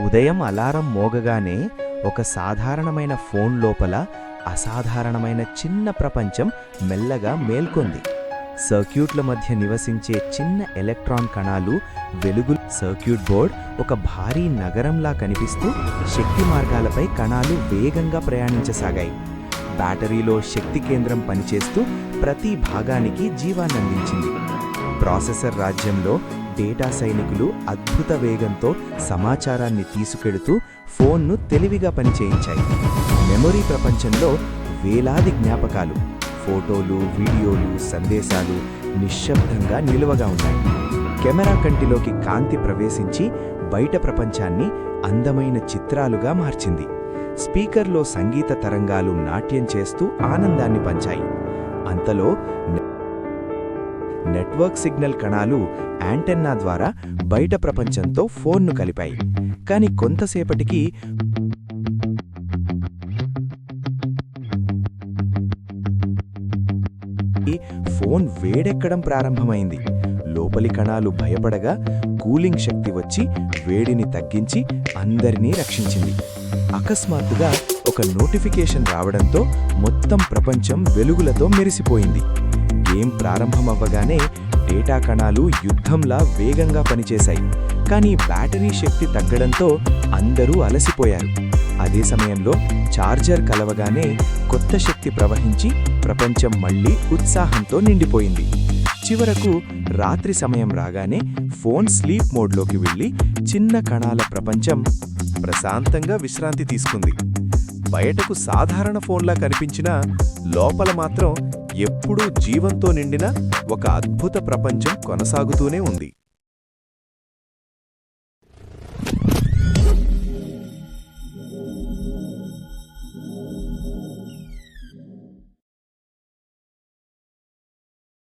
ఉదయం అలారం మోగగానే ఒక సాధారణమైన ఫోన్ లోపల అసాధారణమైన చిన్న ప్రపంచం మెల్లగా మేల్కొంది. సర్క్యూట్ల మధ్య నివసించే చిన్న ఎలక్ట్రాన్ కణాలు వెలుగు. సర్క్యూట్ బోర్డ్ ఒక భారీ నగరంలా కనిపిస్తూ శక్తి మార్గాలపై కణాలు వేగంగా ప్రయాణించసాగాయి. బ్యాటరీలో శక్తి కేంద్రం పనిచేస్తూ ప్రతి భాగానికి జీవాన్నందించింది. ప్రాసెసర్ రాజ్యంలో డేటా సైనికులు అద్భుత వేగంతో సమాచారాన్ని తీసుకెడుతూ ఫోన్ను తెలివిగా పనిచేయించాయి. మెమొరీ ప్రపంచంలో వేలాది జ్ఞాపకాలు, ఫోటోలు, వీడియోలు, సందేశాలు నిశ్శబ్దంగా నిలువగా ఉన్నాయి. కెమెరా కంటిలోకి కాంతి ప్రవేశించి బయట ప్రపంచాన్ని అందమైన చిత్రాలుగా మార్చింది. స్పీకర్లో సంగీత తరంగాలు నాట్యం చేస్తూ ఆనందాన్ని పంచాయి. అంతలో నెట్వర్క్ సిగ్నల్ కణాలు యాంటెన్నా ద్వారా బయట ప్రపంచంతో ఫోన్ను కలిపాయి. కాని కొంతసేపటికి ఫోన్ వేడెక్కడం ప్రారంభమైంది. లోపలి కణాలు భయపడగా కూలింగ్ శక్తి వచ్చి వేడిని తగ్గించి అందరినీ రక్షించింది. అకస్మాత్తుగా ఒక నోటిఫికేషన్ రావడంతో మొత్తం ప్రపంచం వెలుగులతో మెరిసిపోయింది. గేమ్ ప్రారంభమవ్వగానే డేటా కణాలు యుద్ధంలా వేగంగా పనిచేశాయి. కానీ బ్యాటరీ శక్తి తగ్గడంతో అందరూ అలసిపోయారు. అదే సమయంలో ఛార్జర్ కలవగానే కొత్త శక్తి ప్రవహించి ప్రపంచం మళ్లీ ఉత్సాహంతో నిండిపోయింది. చివరకు రాత్రి సమయం రాగానే ఫోన్ స్లీప్ మోడ్లోకి వెళ్ళి చిన్న కణాల ప్రపంచం ప్రశాంతంగా విశ్రాంతి తీసుకుంది. బయటకు సాధారణ ఫోన్లా కనిపించినా లోపల మాత్రం ఎప్పుడూ జీవంతో నిండిన ఒక అద్భుత ప్రపంచం కొనసాగుతూనే ఉంది.